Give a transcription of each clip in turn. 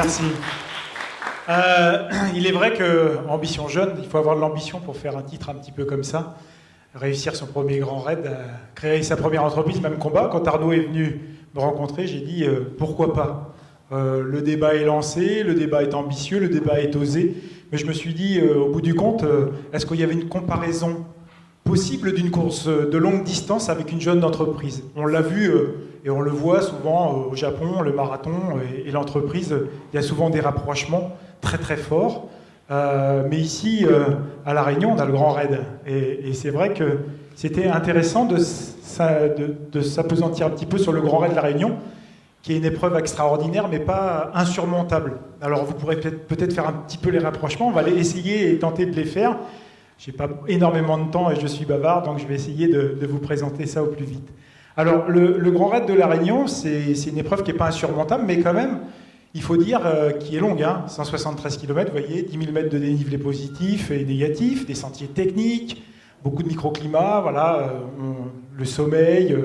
Merci. Il est vrai que Ambition Jeune, il faut avoir de l'ambition pour faire un titre un petit peu comme ça, réussir son premier grand raid, créer sa première entreprise, même combat. Quand Arnaud est venu me rencontrer, j'ai dit pourquoi pas. Le débat est lancé, le débat est ambitieux, le débat est osé, mais je me suis dit au bout du compte, est-ce qu'il y avait une comparaison possible d'une course de longue distance avec une jeune entreprise? On l'a vu et on le voit souvent au Japon, le marathon et l'entreprise, il y a souvent des rapprochements très très forts. Mais ici, à La Réunion, on a le Grand Raid. Et c'est vrai que c'était intéressant de s'appesantir un petit peu sur le Grand Raid de La Réunion, qui est une épreuve extraordinaire, mais pas insurmontable. Alors vous pourrez peut-être faire un petit peu les rapprochements, on va essayer et tenter de les faire. Je n'ai pas énormément de temps et je suis bavard, donc je vais essayer de vous présenter ça au plus vite. Alors, le Grand Raid de La Réunion, c'est une épreuve qui n'est pas insurmontable, mais quand même, il faut dire qui est longue, 173 km, vous voyez, 10 000 mètres de dénivelé positif et négatif, des sentiers techniques, beaucoup de microclimats, voilà, le sommeil,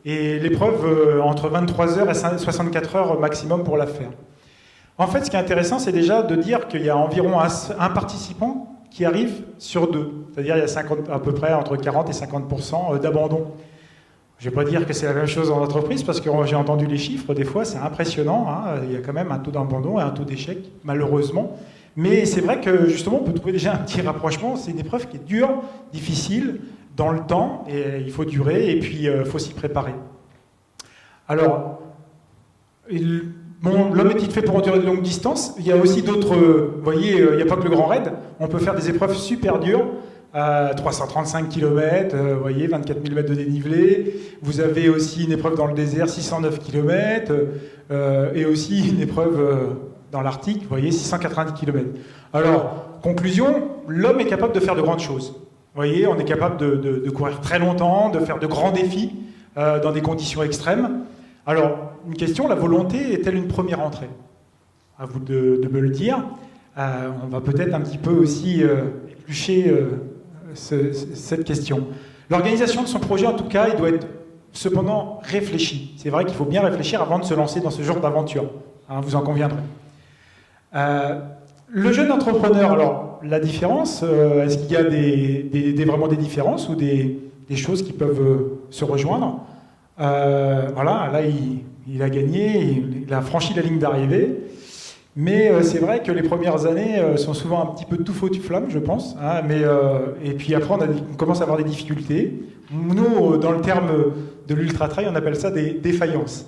et l'épreuve entre 23 heures et 64 heures maximum pour la faire. En fait, ce qui est intéressant, c'est déjà de dire qu'il y a environ un participant qui arrive sur deux, c'est-à-dire il y a à peu près entre 40 et 50% d'abandon. Je ne vais pas dire que c'est la même chose en entreprise, parce que j'ai entendu les chiffres, des fois c'est impressionnant, il y a quand même un taux d'abandon et un taux d'échec, malheureusement. Mais c'est vrai que justement on peut trouver déjà un petit rapprochement, c'est une épreuve qui est dure, difficile, dans le temps, et il faut durer, et puis il faut s'y préparer. Alors, l'homme est-il fait pour endurer de longues distances? Il y a aussi d'autres, vous voyez, il n'y a pas que le Grand Raid, on peut faire des épreuves super dures, 335 km, vous voyez, 24 000 mètres de dénivelé. Vous avez aussi une épreuve dans le désert, 609 km, et aussi une épreuve dans l'Arctique, vous voyez, 690 km. Alors, conclusion, l'homme est capable de faire de grandes choses. Vous voyez, on est capable de courir très longtemps, de faire de grands défis dans des conditions extrêmes. Alors, une question, la volonté est-elle une première entrée? À vous de me le dire. On va peut-être un petit peu aussi éplucher cette question. L'organisation de son projet, en tout cas, il doit être cependant réfléchi. C'est vrai qu'il faut bien réfléchir avant de se lancer dans ce genre d'aventure. Vous en conviendrez. Le jeune entrepreneur, alors, la différence, est-ce qu'il y a vraiment des différences ou des choses qui peuvent se rejoindre? Voilà, là, il a gagné, il a franchi la ligne d'arrivée. Mais c'est vrai que les premières années sont souvent un petit peu tout feu tout flamme, je pense. Et puis après, on commence à avoir des difficultés. Nous, dans le terme de l'ultra-trail, on appelle ça des défaillances.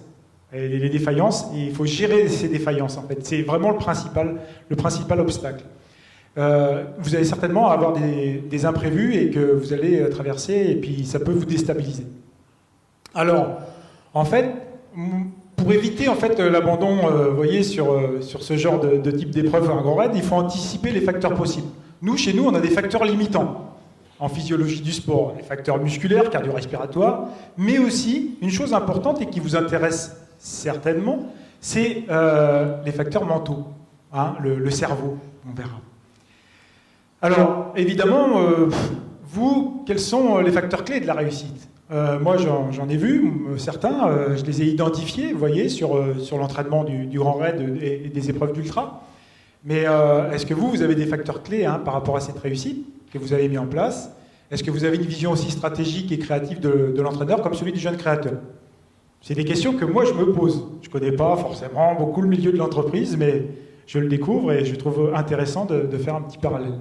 Et les défaillances, il faut gérer ces défaillances, en fait. C'est vraiment le principal obstacle. Vous allez certainement avoir des imprévus et que vous allez traverser, et puis ça peut vous déstabiliser. Alors, en fait, pour éviter en fait l'abandon, vous voyez, sur ce genre de type d'épreuve, un grand raid, il faut anticiper les facteurs possibles. Nous, chez nous, on a des facteurs limitants en physiologie du sport, les facteurs musculaires, cardio-respiratoires, mais aussi, une chose importante et qui vous intéresse certainement, c'est les facteurs mentaux, le cerveau, on verra. Alors, évidemment, vous, quels sont les facteurs clés de la réussite? Moi, j'en ai vu certains, je les ai identifiés, vous voyez, sur l'entraînement du Grand Raid et des épreuves d'ultra. Mais est-ce que vous avez des facteurs clés par rapport à cette réussite que vous avez mis en place? Est-ce que vous avez une vision aussi stratégique et créative de l'entraîneur comme celui du jeune créateur? C'est des questions que moi, je me pose. Je ne connais pas forcément beaucoup le milieu de l'entreprise, mais je le découvre et je trouve intéressant de faire un petit parallèle.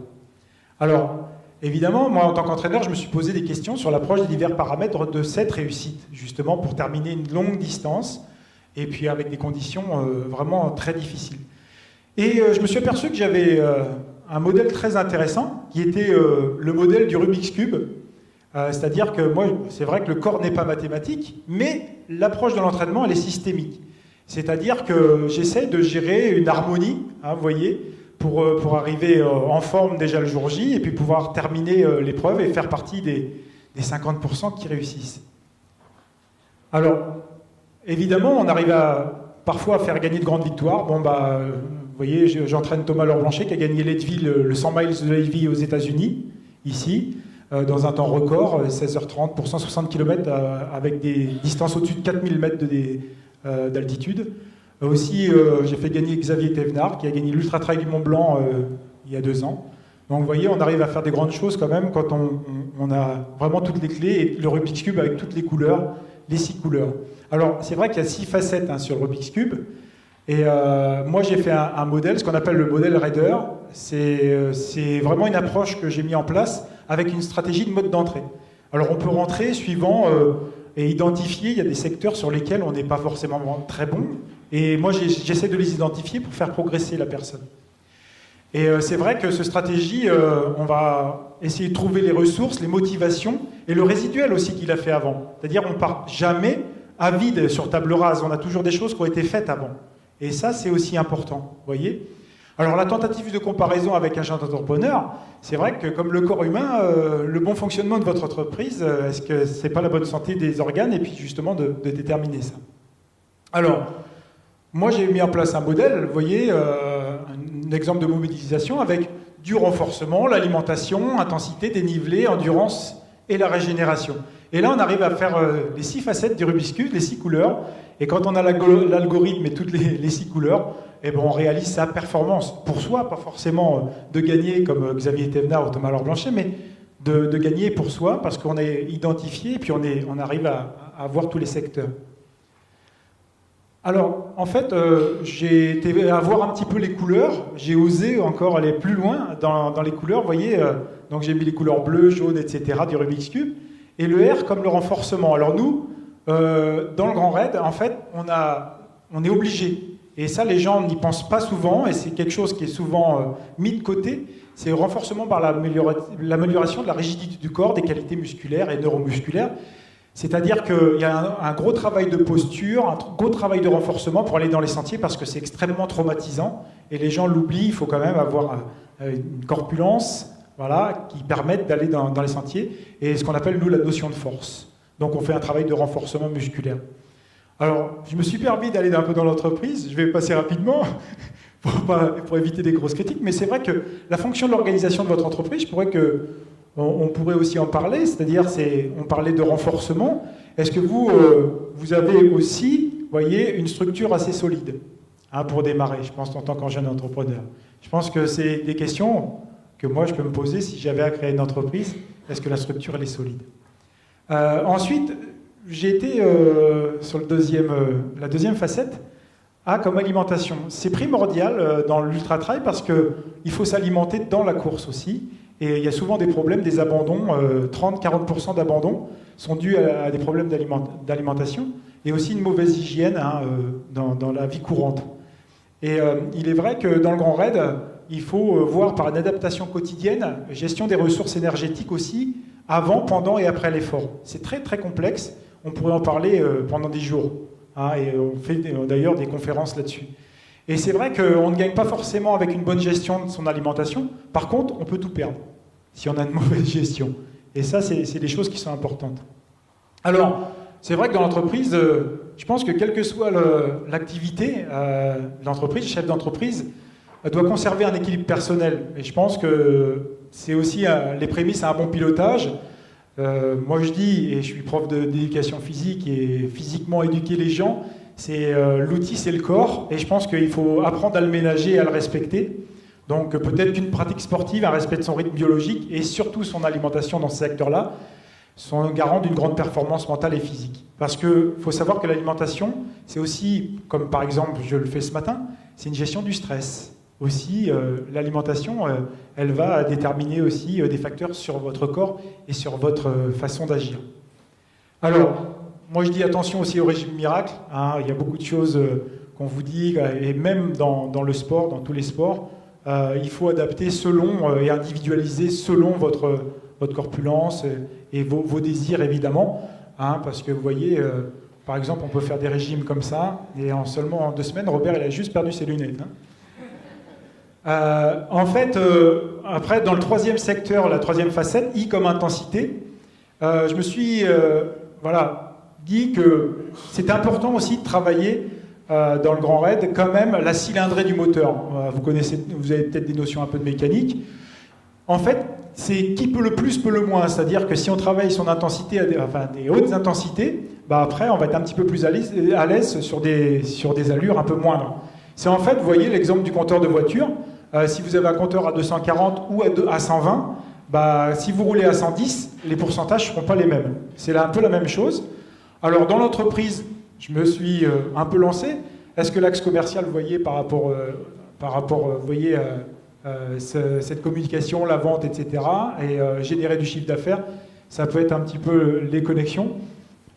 Alors, évidemment, moi, en tant qu'entraîneur, je me suis posé des questions sur l'approche des divers paramètres de cette réussite, justement pour terminer une longue distance, et puis avec des conditions vraiment très difficiles. Et je me suis aperçu que j'avais un modèle très intéressant, qui était le modèle du Rubik's Cube. C'est-à-dire que moi, c'est vrai que le corps n'est pas mathématique, mais l'approche de l'entraînement, elle est systémique. C'est-à-dire que j'essaie de gérer une harmonie, vous voyez, pour arriver en forme déjà le jour J et puis pouvoir terminer l'épreuve et faire partie des 50% qui réussissent. Alors, évidemment, on arrive parfois à faire gagner de grandes victoires. Bon, vous voyez, j'entraîne Thomas Laure-Blanchet qui a gagné Leadville, le 100 miles de Leadville aux États-Unis, ici, dans un temps record, 16h30 pour 160 km avec des distances au-dessus de 4000 mètres d'altitude. Aussi, j'ai fait gagner Xavier Thévenard, qui a gagné l'Ultra Trail du Mont Blanc il y a 2 ans. Donc vous voyez, on arrive à faire des grandes choses quand même quand on a vraiment toutes les clés et le Rubik's Cube avec toutes les couleurs, les 6 couleurs. Alors c'est vrai qu'il y a 6 facettes sur le Rubik's Cube. Et moi j'ai fait un modèle, ce qu'on appelle le modèle Raider. C'est vraiment une approche que j'ai mis en place avec une stratégie de mode d'entrée. Alors on peut rentrer suivant et identifier, il y a des secteurs sur lesquels on n'est pas forcément très bon. Et moi j'essaie de les identifier pour faire progresser la personne. Et c'est vrai que cette stratégie, on va essayer de trouver les ressources, les motivations et le résiduel aussi qu'il a fait avant. C'est-à-dire on part jamais à vide sur table rase, on a toujours des choses qui ont été faites avant. Et ça, c'est aussi important, vous voyez. Alors la tentative de comparaison avec un jeune entrepreneur, c'est vrai que comme le corps humain, le bon fonctionnement de votre entreprise, est-ce que c'est pas la bonne santé des organes et puis justement de déterminer ça. Alors, moi j'ai mis en place un modèle, vous voyez, un exemple de mobilisation avec du renforcement, l'alimentation, intensité, dénivelé, endurance et la régénération. Et là on arrive à faire les 6 facettes du Rubik's Cube, les 6 couleurs, et quand on a l'algorithme et toutes les 6 couleurs, eh ben, on réalise sa performance pour soi, pas forcément de gagner comme Xavier Thévenard ou Thomas Laure Blanchet, mais de gagner pour soi parce qu'on est identifié et puis on arrive à voir tous les secteurs. Alors, en fait, j'ai été à voir un petit peu les couleurs, j'ai osé encore aller plus loin dans les couleurs, vous voyez, donc j'ai mis les couleurs bleues, jaunes, etc. du Rubik's Cube, et le R comme le renforcement. Alors nous, dans le Grand Raid, en fait, on est obligé. Et ça, les gens n'y pensent pas souvent, et c'est quelque chose qui est souvent mis de côté, c'est le renforcement par l'amélioration de la rigidité du corps, des qualités musculaires et neuromusculaires. C'est-à-dire qu'il y a un gros travail de posture, un gros travail de renforcement pour aller dans les sentiers, parce que c'est extrêmement traumatisant, et les gens l'oublient, il faut quand même avoir une corpulence, voilà, qui permette d'aller dans les sentiers, et ce qu'on appelle, nous, la notion de force. Donc on fait un travail de renforcement musculaire. Alors, je me suis permis d'aller un peu dans l'entreprise, je vais passer rapidement pour éviter des grosses critiques, mais c'est vrai que la fonction de l'organisation de votre entreprise, on pourrait aussi en parler, c'est-à-dire on parlait de renforcement. Est-ce que vous avez aussi, voyez, une structure assez solide pour démarrer, je pense, en tant que jeune entrepreneur. Je pense que c'est des questions que moi je peux me poser si j'avais à créer une entreprise. Est-ce que la structure elle est solide? Ensuite, j'ai été sur la deuxième facette, comme alimentation. C'est primordial dans l'ultra trail parce qu'il faut s'alimenter dans la course aussi. Et il y a souvent des problèmes, des abandons, 30-40% d'abandons sont dus à des problèmes d'alimentation et aussi une mauvaise hygiène dans la vie courante. Et il est vrai que dans le Grand Raid, il faut voir par une adaptation quotidienne, gestion des ressources énergétiques aussi, avant, pendant et après l'effort. C'est très très complexe, on pourrait en parler pendant des jours. Et on fait d'ailleurs des conférences là-dessus. Et c'est vrai qu'on ne gagne pas forcément avec une bonne gestion de son alimentation. Par contre, on peut tout perdre si on a une mauvaise gestion. Et ça, c'est des choses qui sont importantes. Alors, c'est vrai que dans l'entreprise, je pense que quelle que soit l'activité, l'entreprise, le chef d'entreprise, doit conserver un équilibre personnel. Et je pense que c'est aussi les prémices à un bon pilotage. Moi, je dis, et je suis prof d'éducation physique, et physiquement éduquer les gens, l'outil, c'est le corps, et je pense qu'il faut apprendre à le ménager et à le respecter. Donc peut-être qu'une pratique sportive, un respect de son rythme biologique, et surtout son alimentation dans ce secteur-là, sont garants d'une grande performance mentale et physique. Parce qu'il faut savoir que l'alimentation, c'est aussi, comme par exemple je le fais ce matin, c'est une gestion du stress. Aussi, l'alimentation, elle va déterminer aussi des facteurs sur votre corps et sur votre façon d'agir. Alors, moi je dis attention aussi au régime miracle. Il y a beaucoup de choses qu'on vous dit, et même dans le sport, dans tous les sports, il faut adapter selon et individualiser selon votre corpulence et vos désirs évidemment. Parce que vous voyez, par exemple, on peut faire des régimes comme ça, et seulement en 2 semaines, Robert il a juste perdu ses lunettes. En fait, après, dans le 3e secteur, la 3e facette, I comme intensité, je me suis dit que c'était important aussi de travailler dans le Grand Raid quand même la cylindrée du moteur. Vous avez peut-être des notions un peu de mécanique. En fait, c'est qui peut le plus, peut le moins. C'est-à-dire que si on travaille son intensité, des hautes intensités, bah après, on va être un petit peu plus à l'aise sur des allures un peu moindres. C'est en fait, vous voyez l'exemple du compteur de voiture. Si vous avez un compteur à 240 ou à 120, bah, si vous roulez à 110, les pourcentages ne seront pas les mêmes. C'est un peu la même chose. Alors, dans l'entreprise, je me suis un peu lancé. Est-ce que l'axe commercial, vous voyez, par rapport vous voyez, cette communication, la vente, etc., et générer du chiffre d'affaires, ça peut être un petit peu les connexions.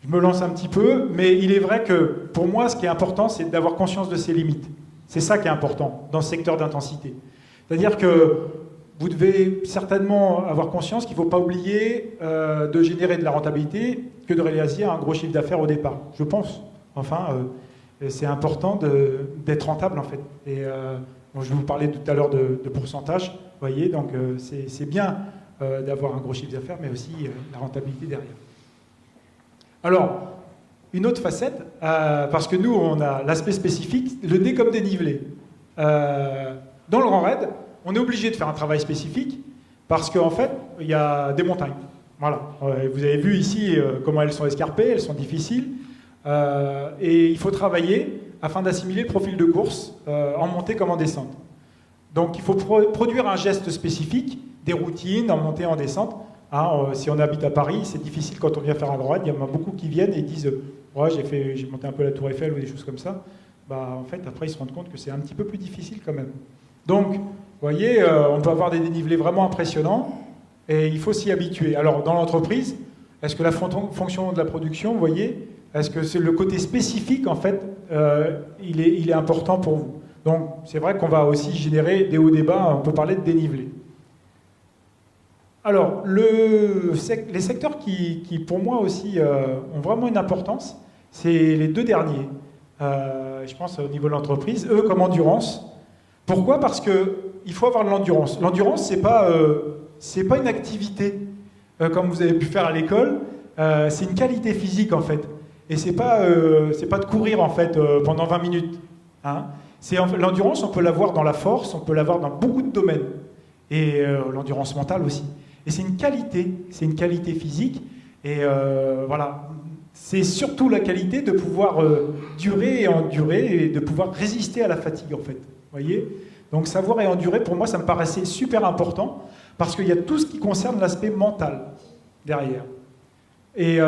Je me lance un petit peu, mais il est vrai que pour moi, ce qui est important, c'est d'avoir conscience de ses limites. C'est ça qui est important dans ce secteur d'intensité. C'est-à-dire que vous devez certainement avoir conscience qu'il ne faut pas oublier de générer de la rentabilité que de réaliser un gros chiffre d'affaires au départ. Je pense. Enfin, c'est important d'être rentable, en fait. Et bon, je vais vous parler tout à l'heure de pourcentage, vous voyez, donc c'est bien d'avoir un gros chiffre d'affaires, mais aussi la rentabilité derrière. Alors, une autre facette, parce que nous, on a l'aspect spécifique, le D comme dénivelé. Dans le Grand Raid, on est obligé de faire un travail spécifique, parce qu'en fait, il y a des montagnes. Voilà. Vous avez vu ici comment elles sont escarpées, elles sont difficiles, et il faut travailler afin d'assimiler le profil de course en montée comme en descente. Donc, il faut produire un geste spécifique, des routines en montée et en descente. Si on habite à Paris, c'est difficile quand on vient faire un Grand Raid. Il y en a beaucoup qui viennent et disent ouais, j'ai monté un peu la Tour Eiffel ou des choses comme ça. Bah, en fait, après, ils se rendent compte que c'est un petit peu plus difficile quand même. Donc, vous voyez, on peut avoir des dénivelés vraiment impressionnants et il faut s'y habituer. Alors, dans l'entreprise, est-ce que la fonction de la production, vous voyez, est-ce que c'est le côté spécifique, en fait, il est important pour vous? Donc, c'est vrai qu'on va aussi générer des hauts, des bas, on peut parler de dénivelé. Alors, les secteurs qui, pour moi aussi, ont vraiment une importance, c'est les deux derniers. Je pense au niveau de l'entreprise, eux comme endurance. Pourquoi? Parce qu'il faut avoir de l'endurance. L'endurance, c'est pas une activité comme vous avez pu faire à l'école, c'est une qualité physique en fait. Et c'est pas de courir en fait pendant 20 minutes. Hein. L'endurance, on peut l'avoir dans la force, on peut l'avoir dans beaucoup de domaines. Et l'endurance mentale aussi. Et c'est une qualité physique. Et voilà, c'est surtout la qualité de pouvoir durer et endurer et de pouvoir résister à la fatigue en fait. Voyez? Donc savoir et endurer, pour moi, ça me paraissait super important parce qu'il y a tout ce qui concerne l'aspect mental derrière. Et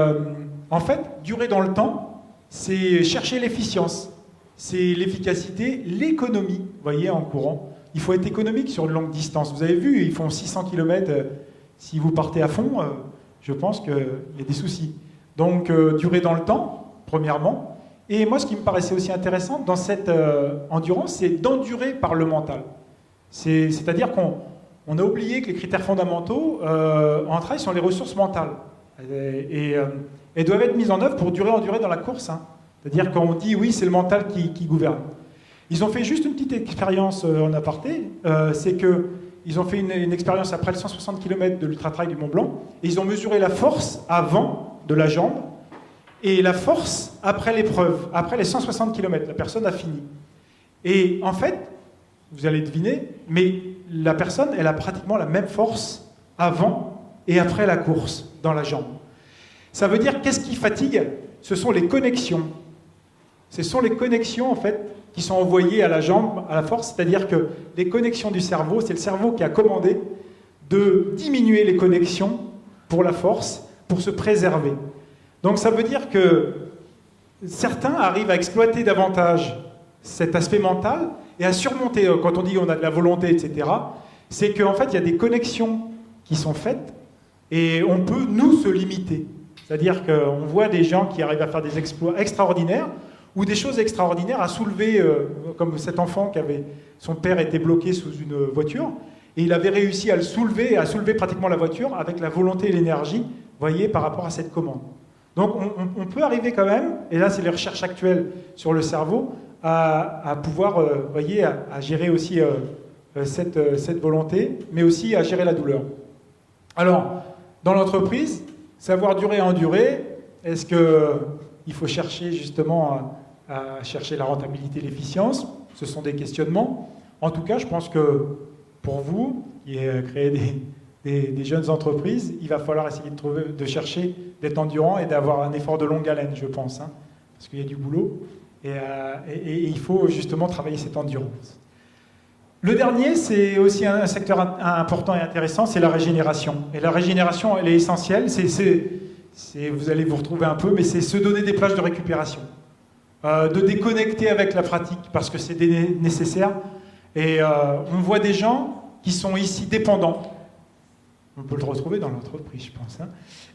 en fait, durer dans le temps, c'est chercher l'efficience, c'est l'efficacité, l'économie, vous voyez, en courant. Il faut être économique sur une longue distance. Vous avez vu, ils font 600 km. Si vous partez à fond, je pense qu'il y a des soucis. Donc, durer dans le temps, premièrement. Et moi, ce qui me paraissait aussi intéressant dans cette endurance, c'est d'endurer par le mental. C'est-à-dire qu'on a oublié que les critères fondamentaux en travail sont les ressources mentales. Et doivent être mises en œuvre pour endurer dans la course. Hein. C'est-à-dire qu'on dit, oui, c'est le mental qui gouverne. Ils ont fait juste une petite expérience en aparté, c'est qu'ils ont fait une expérience après le 160 km de l'ultra-trail du Mont Blanc, et ils ont mesuré la force avant de la jambe, et la force après l'épreuve, après les 160 km, la personne a fini. Et en fait, vous allez deviner, mais la personne, elle a pratiquement la même force avant et après la course dans la jambe. Ça veut dire, qu'est-ce qui fatigue? Ce sont les connexions. Ce sont les connexions, en fait, qui sont envoyées à la jambe, à la force, c'est-à-dire que les connexions du cerveau, c'est le cerveau qui a commandé de diminuer les connexions pour la force, pour se préserver. Donc ça veut dire que certains arrivent à exploiter davantage cet aspect mental et à surmonter, quand on dit on a de la volonté, etc., c'est qu'en fait, il y a des connexions qui sont faites et on peut, nous, se limiter. C'est-à-dire qu'on voit des gens qui arrivent à faire des exploits extraordinaires ou des choses extraordinaires à soulever, comme cet enfant son père était bloqué sous une voiture, et il avait réussi à le soulever, à soulever pratiquement la voiture avec la volonté et l'énergie, voyez, par rapport à cette commande. Donc on peut arriver quand même, et là c'est les recherches actuelles sur le cerveau, à pouvoir, voyez, à gérer aussi cette volonté, mais aussi à gérer la douleur. Alors, dans l'entreprise, savoir durer et endurer, est-ce qu'il faut chercher justement à chercher la rentabilité et l'efficience? Ce sont des questionnements. En tout cas, je pense que pour vous, qui créez des jeunes entreprises, il va falloir essayer de chercher d'être endurant et d'avoir un effort de longue haleine, je pense, hein, parce qu'il y a du boulot. Et il faut justement travailler cette endurance. Le dernier, c'est aussi un secteur important et intéressant, c'est la régénération. Et la régénération, elle est essentielle. Vous allez vous retrouver un peu, mais c'est se donner des plages de récupération. De déconnecter avec la pratique, parce que c'est nécessaire. Et on voit des gens qui sont ici dépendants. On peut le retrouver dans l'entreprise, je pense. Hein.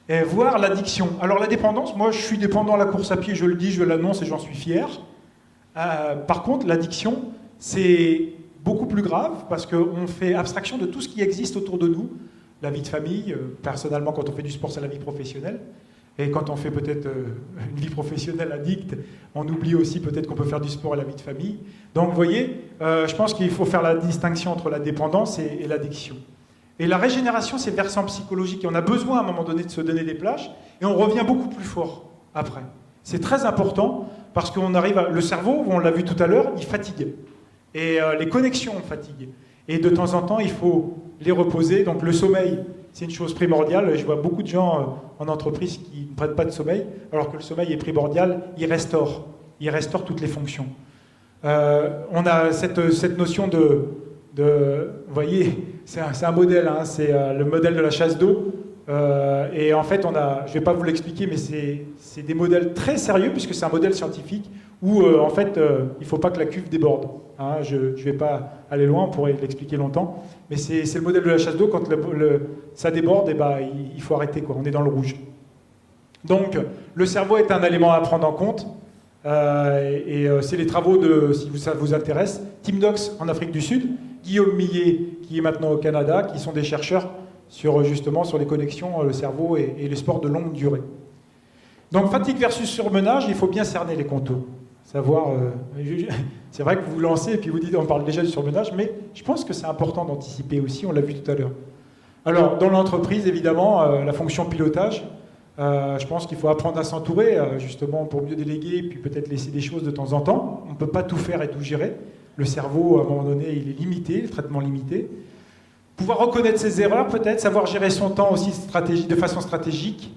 Et voir l'addiction. Alors la dépendance, moi je suis dépendant à la course à pied, je le dis, je l'annonce et j'en suis fier. Par contre, l'addiction, c'est beaucoup plus grave parce qu'on fait abstraction de tout ce qui existe autour de nous. La vie de famille, personnellement, quand on fait du sport, c'est la vie professionnelle. Et quand on fait peut-être une vie professionnelle addicte, on oublie aussi peut-être qu'on peut faire du sport et la vie de famille. Donc vous voyez, je pense qu'il faut faire la distinction entre la dépendance et l'addiction. Et la régénération, c'est le versant psychologique. Et on a besoin à un moment donné de se donner des plages et on revient beaucoup plus fort après. C'est très important parce qu'on arrive le cerveau, on l'a vu tout à l'heure, il fatigue. Et les connexions fatiguent. Et de temps en temps, il faut les reposer. Donc le sommeil, c'est une chose primordiale. Je vois beaucoup de gens en entreprise qui ne prennent pas de sommeil, alors que le sommeil est primordial, il restaure toutes les fonctions. On a cette notion vous voyez, c'est un modèle, hein, c'est le modèle de la chasse d'eau. Et en fait, je ne vais pas vous l'expliquer, mais c'est des modèles très sérieux, puisque c'est un modèle scientifique, où en fait, il ne faut pas que la cuve déborde. Hein, je ne vais pas aller loin, on pourrait l'expliquer longtemps, mais c'est le modèle de la chasse d'eau, quand ça déborde, et ben, il faut arrêter, quoi, on est dans le rouge. Donc, le cerveau est un élément à prendre en compte, c'est les travaux si ça vous intéresse, Tim Dox en Afrique du Sud, Guillaume Millet, qui est maintenant au Canada, qui sont des chercheurs justement sur les connexions, le cerveau et les sports de longue durée. Donc, fatigue versus surmenage, il faut bien cerner les contours. Savoir, c'est vrai que vous vous lancez et puis vous dites, on parle déjà du surmenage, mais je pense que c'est important d'anticiper aussi, on l'a vu tout à l'heure. Alors, dans l'entreprise, évidemment, la fonction pilotage, je pense qu'il faut apprendre à s'entourer, justement, pour mieux déléguer, et puis peut-être laisser des choses de temps en temps. On ne peut pas tout faire et tout gérer. Le cerveau, à un moment donné, il est limité, le traitement limité. Pouvoir reconnaître ses erreurs, peut-être, savoir gérer son temps aussi de façon stratégique,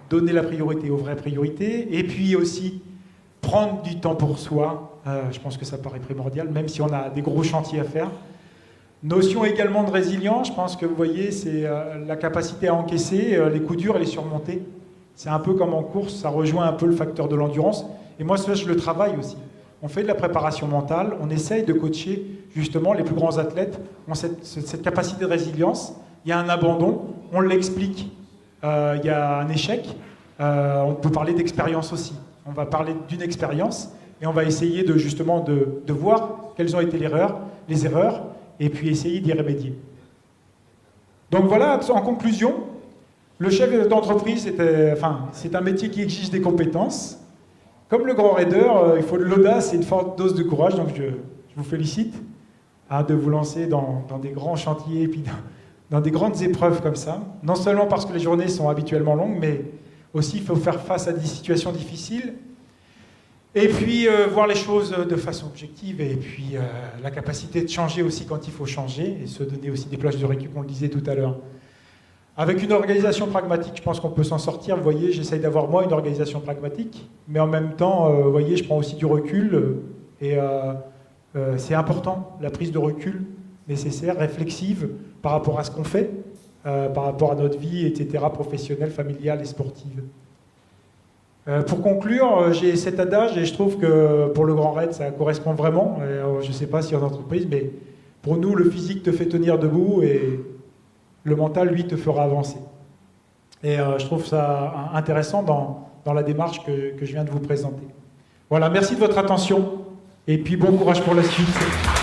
donner la priorité aux vraies priorités, et puis aussi prendre du temps pour soi. Je pense que ça paraît primordial, même si on a des gros chantiers à faire. Notion également de résilience, je pense que vous voyez, c'est la capacité à encaisser les coups durs et les surmonter. C'est un peu comme en course, ça rejoint un peu le facteur de l'endurance. Et moi, ça, je le travaille aussi. On fait de la préparation mentale, on essaye de coacher justement les plus grands athlètes, ont cette capacité de résilience. Il y a un abandon, on l'explique. Il y a un échec, on peut parler d'expérience aussi. On va parler d'une expérience et on va essayer de voir quelles ont été les erreurs, et puis essayer d'y remédier. Donc voilà, en conclusion, le chef d'entreprise, c'est un métier qui exige des compétences. Comme le grand raider, il faut de l'audace et une forte dose de courage, donc je vous félicite de vous lancer dans des grands chantiers et puis dans des grandes épreuves comme ça. Non seulement parce que les journées sont habituellement longues, mais aussi il faut faire face à des situations difficiles. Et puis voir les choses de façon objective, et puis la capacité de changer aussi quand il faut changer, et se donner aussi des plages de récup, on le disait tout à l'heure. Avec une organisation pragmatique, je pense qu'on peut s'en sortir. Vous voyez, j'essaye d'avoir moi une organisation pragmatique, mais en même temps, vous voyez, je prends aussi du recul, et c'est important, la prise de recul nécessaire, réflexive, par rapport à ce qu'on fait, par rapport à notre vie, etc., professionnelle, familiale et sportive. Pour conclure, j'ai cet adage et je trouve que pour le Grand Raid, ça correspond vraiment. Je ne sais pas si en entreprise, mais pour nous, le physique te fait tenir debout et le mental, lui, te fera avancer. Et je trouve ça intéressant dans la démarche que je viens de vous présenter. Voilà, merci de votre attention et puis bon courage pour la suite.